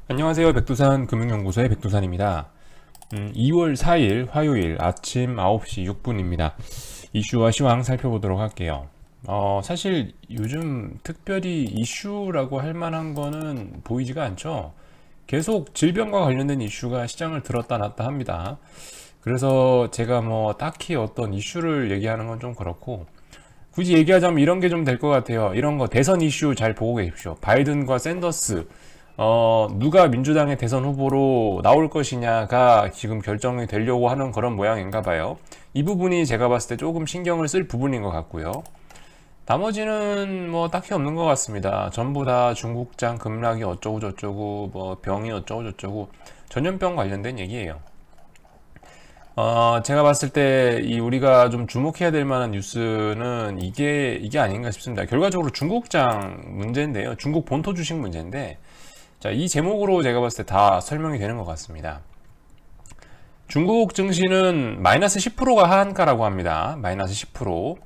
안녕하세요. 백두산 금융연구소의 백두산입니다. 2월 4일 화요일 아침 9시 6분입니다. 이슈와 시황 살펴보도록 할게요. 사실 요즘 특별히 이슈라고 할 만한 거는 보이지가 않죠. 계속 질병과 관련된 이슈가 시장을 들었다 놨다 합니다. 그래서 제가 딱히 어떤 이슈를 얘기하는 건 좀 그렇고, 굳이 얘기하자면 이런 게 좀 될 것 같아요. 이런 거 대선 이슈 잘 보고 계십시오. 바이든과 샌더스, 누가 민주당의 대선 후보로 나올 것이냐가 지금 결정이 되려고 하는 그런 모양인가 봐요. 이 부분이 제가 봤을 때 조금 신경을 쓸 부분인 것 같고요. 나머지는 딱히 없는 것 같습니다. 전부 다 중국장 급락이 어쩌고 저쩌고, 병이 어쩌고 저쩌고, 전염병 관련된 얘기예요. 제가 봤을 때 우리가 좀 주목해야 될 만한 뉴스는 이게 아닌가 싶습니다. 결과적으로 중국장 문제인데요. 중국 본토 주식 문제인데, 자, 이 제목으로 제가 봤을 때 다 설명이 되는 것 같습니다. 중국 증시는 마이너스 10%가 하한가라고 합니다. 마이너스 10%.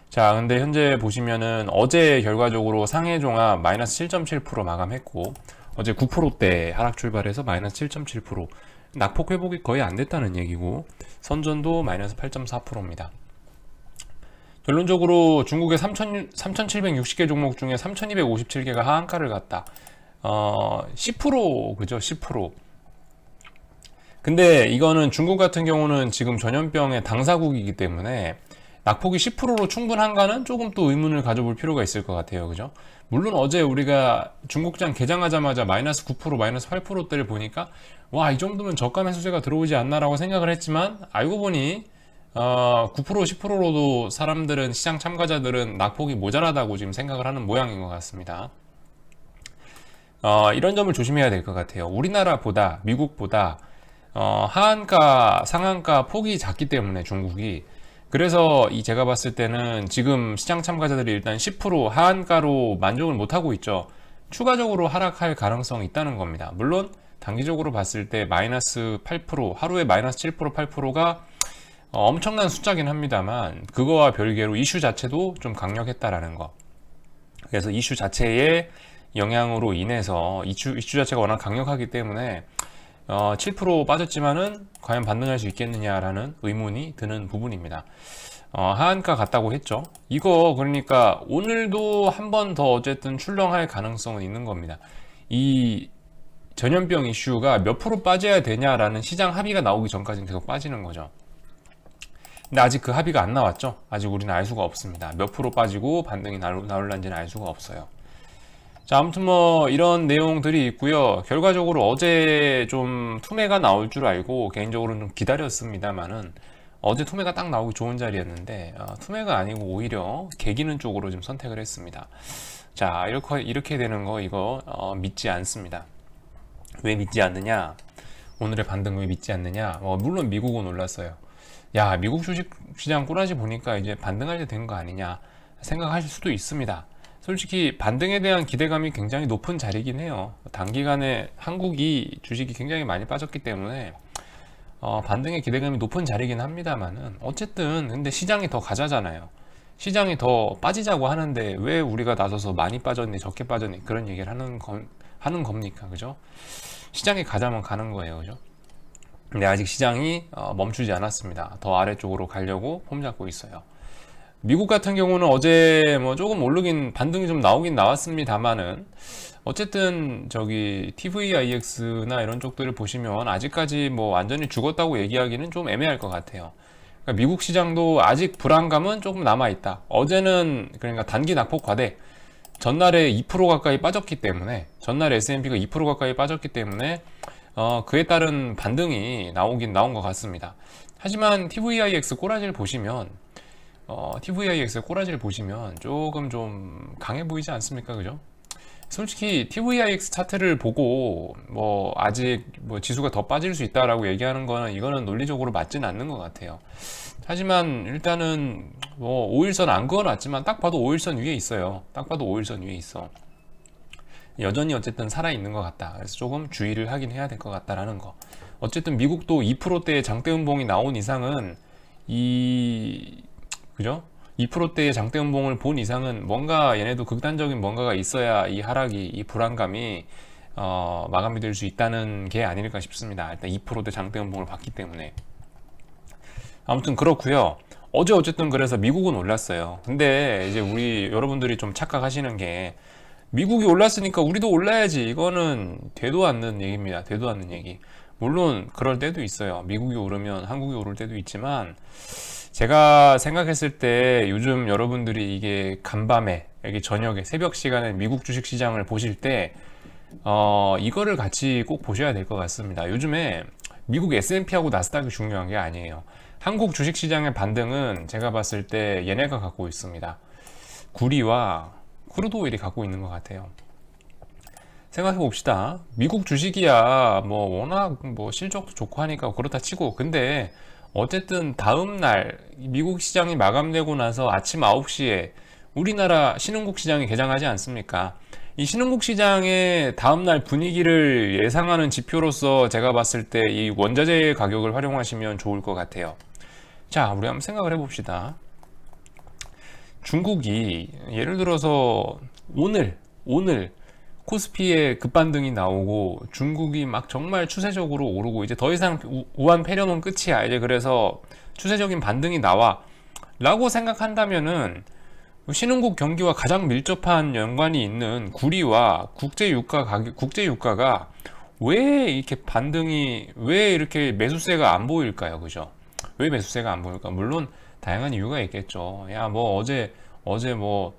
자, 근데 현재 보시면은 어제 결과적으로 상해종합 마이너스 7.7% 마감했고, 어제 9%대 하락 출발해서 마이너스 7.7%. 낙폭 회복이 거의 안 됐다는 얘기고, 선전도 마이너스 8.4%입니다. 결론적으로 중국의 3,760개 종목 중에 3,257개가 하한가를 갔다. 10% 그죠? 10%. 근데 이거는 중국 같은 경우는 지금 전염병의 당사국이기 때문에 낙폭이 10%로 충분한가는 조금 또 의문을 가져볼 필요가 있을 것 같아요. 그죠? 물론 어제 우리가 중국장 개장하자마자 마이너스 9%, 마이너스 8%대를 보니까 와, 이 정도면 저가 매수세가 들어오지 않나라고 생각을 했지만 알고 보니 9%, 10%로도 사람들은 시장 참가자들은 낙폭이 모자라다고 지금 생각을 하는 모양인 것 같습니다. 이런 점을 조심해야 될 것 같아요. 우리나라보다, 미국보다, 하한가, 상한가 폭이 작기 때문에 중국이. 그래서 제가 봤을 때는 지금 시장 참가자들이 일단 10% 하한가로 만족을 못하고 있죠. 추가적으로 하락할 가능성이 있다는 겁니다. 물론, 단기적으로 봤을 때 마이너스 8%, 하루에 마이너스 7%, 8%가 엄청난 숫자긴 합니다만, 그거와 별개로 이슈 자체도 좀 강력했다라는 거. 그래서 이슈 자체의 영향으로 인해서 이슈 자체가 워낙 강력하기 때문에 7% 빠졌지만은 과연 반등할 수 있겠느냐라는 의문이 드는 부분입니다. 하한가 같다고 했죠. 이거 그러니까 오늘도 한 번 더 어쨌든 출렁할 가능성은 있는 겁니다. 이 전염병 이슈가 몇 프로 빠져야 되냐라는 시장 합의가 나오기 전까지는 계속 빠지는 거죠. 근데 아직 그 합의가 안 나왔죠. 아직 우리는 알 수가 없습니다. 몇 프로 빠지고 반등이 나올란지는 알 수가 없어요. 자, 아무튼 이런 내용들이 있고요. 결과적으로 어제 좀 투매가 나올 줄 알고 개인적으로는 좀 기다렸습니다만은 어제 투매가 딱 나오기 좋은 자리였는데 투매가 아니고 오히려 개기는 쪽으로 좀 선택을 했습니다. 자, 이렇게 되는 거 이거 믿지 않습니다. 왜 믿지 않느냐? 오늘의 반등 왜 믿지 않느냐? 물론 미국은 올랐어요. 야, 미국 주식 시장 꼬라지 보니까 이제 반등할 때 된 거 아니냐 생각하실 수도 있습니다. 솔직히 반등에 대한 기대감이 굉장히 높은 자리긴 해요. 단기간에 한국이 주식이 굉장히 많이 빠졌기 때문에 반등의 기대감이 높은 자리긴 합니다만은 어쨌든 근데 시장이 더 가자잖아요. 시장이 더 빠지자고 하는데 왜 우리가 나서서 많이 빠졌니 적게 빠졌니 그런 얘기를 하는 겁니까? 그죠? 시장이 가자면 가는 거예요. 그죠? 근데 아직 시장이 멈추지 않았습니다. 더 아래쪽으로 가려고 폼 잡고 있어요. 미국 같은 경우는 어제 조금 오르긴 반등이 좀 나오긴 나왔습니다만은 어쨌든 저기 TVIX나 이런 쪽들을 보시면 아직까지 완전히 죽었다고 얘기하기는 좀 애매할 것 같아요. 그러니까 미국 시장도 아직 불안감은 조금 남아 있다. 어제는 그러니까 단기 낙폭 과대. 전날에 2% 가까이 빠졌기 때문에 전날 S&P가 2% 가까이 빠졌기 때문에 그에 따른 반등이 나온 것 같습니다. 하지만 TVIX 꼬라지를 보시면 TVIX 꼬라지를 보시면 조금 좀 강해 보이지 않습니까? 그죠? 솔직히 TVIX 차트를 보고 아직 지수가 더 빠질 수 있다라고 얘기하는 거는 이거는 논리적으로 맞지는 않는 것 같아요. 하지만 일단은 5일선 안 그어놨지만 딱 봐도 5일선 위에 있어요. 딱 봐도 5일선 위에 있어. 여전히 어쨌든 살아있는 것 같다. 그래서 조금 주의를 하긴 해야 될 것 같다라는 거. 어쨌든 미국도 2%대의 장대 음봉이 나온 이상은 그죠? 2%대의 장대 음봉을 본 이상은 뭔가 얘네도 극단적인 뭔가가 있어야 이 하락이 이 불안감이 마감이 될 수 있다는 게 아닐까 싶습니다. 일단 2%대 장대 연봉을 받기 때문에. 아무튼 그렇고요. 어쨌든 그래서 미국은 올랐어요. 근데 이제 우리 여러분들이 좀 착각하시는 게, 미국이 올랐으니까 우리도 올라야지, 이거는 되도 않는 얘기입니다. 되도 않는 얘기. 물론 그럴 때도 있어요. 미국이 오르면 한국이 오를 때도 있지만, 제가 생각했을 때 요즘 여러분들이 이게 간밤에, 이게 저녁에, 새벽 시간에 미국 주식 시장을 보실 때 이거를 같이 꼭 보셔야 될 것 같습니다. 요즘에 미국 S&P하고 나스닥이 중요한 게 아니에요. 한국 주식 시장의 반등은 제가 봤을 때 얘네가 갖고 있습니다. 구리와 크루드 오일이 갖고 있는 것 같아요. 생각해 봅시다. 미국 주식이야 뭐 워낙 뭐 실적도 좋고 하니까 그렇다 치고, 근데 어쨌든 다음날 미국 시장이 마감되고 나서 아침 9시에 우리나라 신흥국 시장이 개장하지 않습니까? 이 신흥국 시장의 다음날 분위기를 예상하는 지표로서 제가 봤을 때 이 원자재 가격을 활용하시면 좋을 것 같아요. 자, 우리 한번 생각을 해봅시다. 중국이 예를 들어서 오늘 코스피에 급반등이 나오고 중국이 막 정말 추세적으로 오르고 이제 더 이상 우한 폐렴은 끝이야, 이제 그래서 추세적인 반등이 나와 라고 생각한다면은, 신흥국 경기와 가장 밀접한 연관이 있는 구리와 국제 유가가 왜 이렇게 매수세가 안 보일까요? 그죠? 왜 매수세가 안 보일까? 물론 다양한 이유가 있겠죠. 야, 뭐 어제 뭐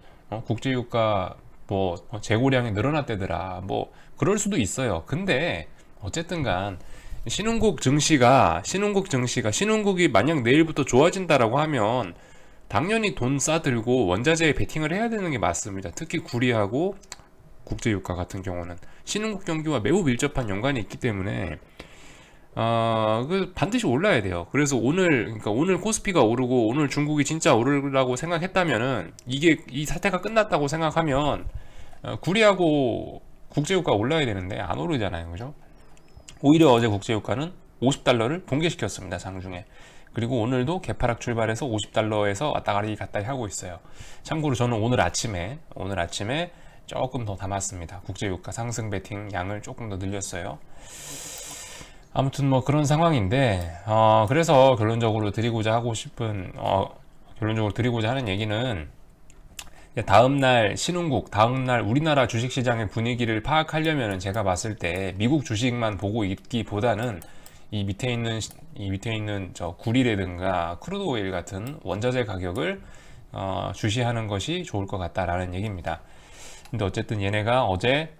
국제유가 뭐 재고량이 늘어났대더라. 뭐 그럴 수도 있어요. 근데 어쨌든 간 신흥국이 만약 내일부터 좋아진다라고 하면 당연히 돈 싸들고 원자재에 베팅을 해야 되는 게 맞습니다. 특히 구리하고 국제유가 같은 경우는 신흥국 경기와 매우 밀접한 연관이 있기 때문에 반드시 올라야 돼요. 그래서 그러니까 오늘 코스피가 오르고 오늘 중국이 진짜 오르라고 생각했다면은, 이 사태가 끝났다고 생각하면 구리하고 국제유가 올라야 되는데 안 오르잖아요, 그죠? 오히려 어제 국제유가는 50달러를 붕괴시켰습니다, 장중에. 그리고 오늘도 개파락 출발해서 50달러에서 왔다 갔다 하고 있어요. 참고로 저는 오늘 아침에 조금 더 담았습니다. 국제유가 상승 베팅 양을 조금 더 늘렸어요. 아무튼 뭐 그런 상황인데, 그래서 결론적으로 드리고자 하는 얘기는, 다음날 우리나라 주식시장의 분위기를 파악하려면 제가 봤을 때 미국 주식만 보고 있기보다는 이 밑에 있는 저 구리라든가 크루드 오일 같은 원자재 가격을 주시하는 것이 좋을 것 같다라는 얘기입니다. 근데 어쨌든 얘네가 어제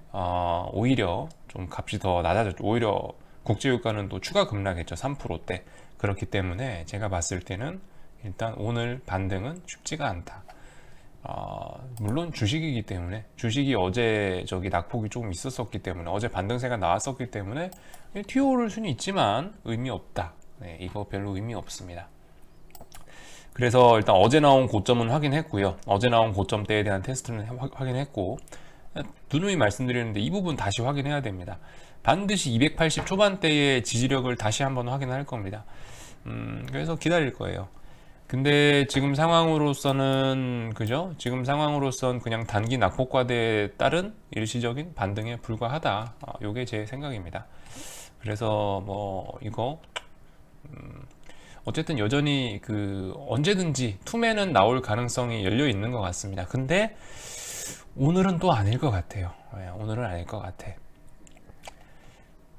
오히려 좀 값이 더 낮아졌죠. 오히려 국제유가는 또 추가 급락했죠. 3%대. 그렇기 때문에 제가 봤을 때는 일단 오늘 반등은 쉽지가 않다. 물론 주식이기 때문에, 주식이 어제 낙폭이 조금 있었었기 때문에, 어제 반등세가 나왔었기 때문에 튀어오를 수는 있지만 의미 없다. 네, 이거 별로 의미 없습니다. 그래서 일단 어제 나온 고점은 확인했고요. 어제 나온 고점대에 대한 테스트는 확인했고, 누누이 말씀드리는데 이 부분 다시 확인해야 됩니다. 반드시 280 초반대의 지지력을 다시 한번 확인할 겁니다. 그래서 기다릴 거예요. 근데 지금 상황으로서는 그냥 단기 낙폭과대에 따른 일시적인 반등에 불과하다. 요게 제 생각입니다. 그래서 뭐 이거 어쨌든 여전히 언제든지 투매는 나올 가능성이 열려 있는 것 같습니다. 근데 오늘은 또 아닐 것 같아요. 오늘은 아닐 것 같아.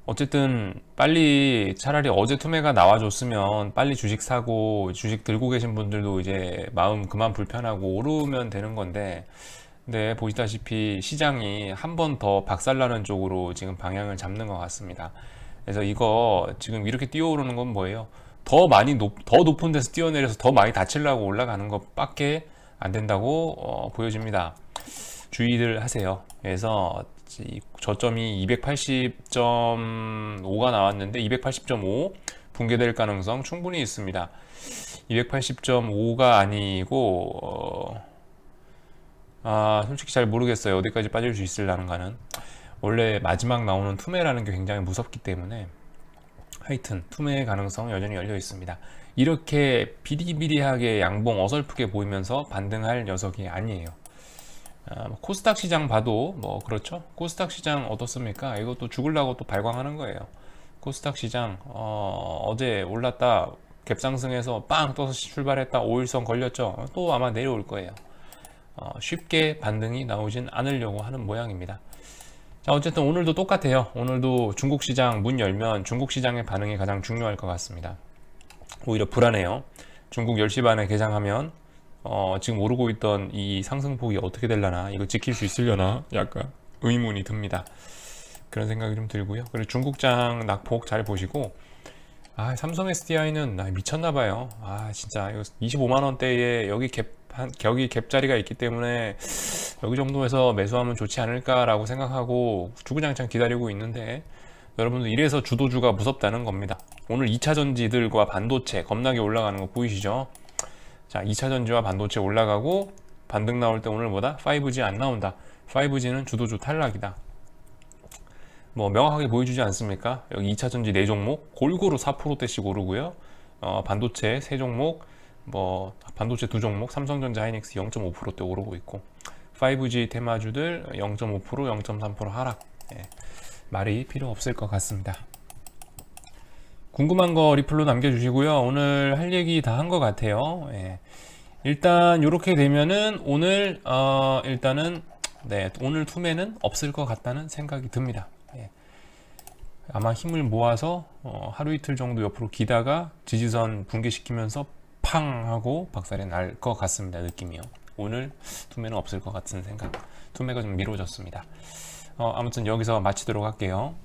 어쨌든 차라리 어제 투매가 나와줬으면 빨리 주식 사고, 주식 들고 계신 분들도 이제 마음 그만 불편하고 오르면 되는 건데, 근데 보시다시피 시장이 한 번 더 박살나는 쪽으로 지금 방향을 잡는 것 같습니다. 그래서 이거 지금 이렇게 뛰어오르는 건 뭐예요? 더 높은 데서 뛰어내려서 더 많이 다치려고 올라가는 것밖에 안 된다고 보여집니다. 주의를 하세요. 그래서 저점이 280.5가 나왔는데 280.5 붕괴될 가능성 충분히 있습니다. 280.5가 아니고 솔직히 잘 모르겠어요. 어디까지 빠질 수 있을라는가는. 원래 마지막 나오는 투매라는 게 굉장히 무섭기 때문에, 하여튼 투매의 가능성 여전히 열려 있습니다. 이렇게 비리비리하게 양봉 어설프게 보이면서 반등할 녀석이 아니에요. 뭐 코스닥 시장 봐도 뭐 그렇죠. 코스닥 시장 어떻습니까? 이것도 죽으려고 또 발광하는 거예요. 코스닥 시장 어제 올랐다 갭상승해서 빵 떠서 출발했다 5일선 걸렸죠. 또 아마 내려올 거예요. 쉽게 반등이 나오진 않으려고 하는 모양입니다. 자, 어쨌든 오늘도 똑같아요. 오늘도 중국 시장 문 열면 중국 시장의 반응이 가장 중요할 것 같습니다. 오히려 불안해요. 중국 10시 반에 개장하면 지금 오르고 있던 이 상승폭이 어떻게 될라나, 이거 지킬 수 있으려나 약간 의문이 듭니다. 그런 생각이 좀 들고요. 그리고 중국장 낙폭 잘 보시고, 삼성 SDI는 미쳤나봐요. 진짜 이거 25만 원대에 여기 갭 자리가 있기 때문에 여기 정도에서 매수하면 좋지 않을까라고 생각하고 주구장창 기다리고 있는데, 여러분들 이래서 주도주가 무섭다는 겁니다. 오늘 2차 전지들과 반도체 겁나게 올라가는 거 보이시죠? 자, 2차 전지와 반도체 올라가고 반등 나올 때 오늘보다 5G 안 나온다. 5G는 주도주 탈락이다. 뭐 명확하게 보여주지 않습니까? 여기 2차 전지 4종목 골고루 4%대씩 오르고요. 반도체 3종목, 뭐 반도체 2종목, 삼성전자 하이닉스 0.5%대 오르고 있고, 5G 테마주들 0.5%, 0.3% 하락. 말이 필요 없을 것 같습니다. 궁금한 거 리플로 남겨주시고요. 오늘 할 얘기 다 한 것 같아요. 일단 이렇게 되면은 오늘 일단은 오늘 투매는 없을 것 같다는 생각이 듭니다. 아마 힘을 모아서 하루 이틀 정도 옆으로 기다가 지지선 붕괴시키면서 팡 하고 박살이 날 것 같습니다. 느낌이요. 오늘 투매는 없을 것 같은 생각. 투매가 좀 미뤄졌습니다. 아무튼 여기서 마치도록 할게요.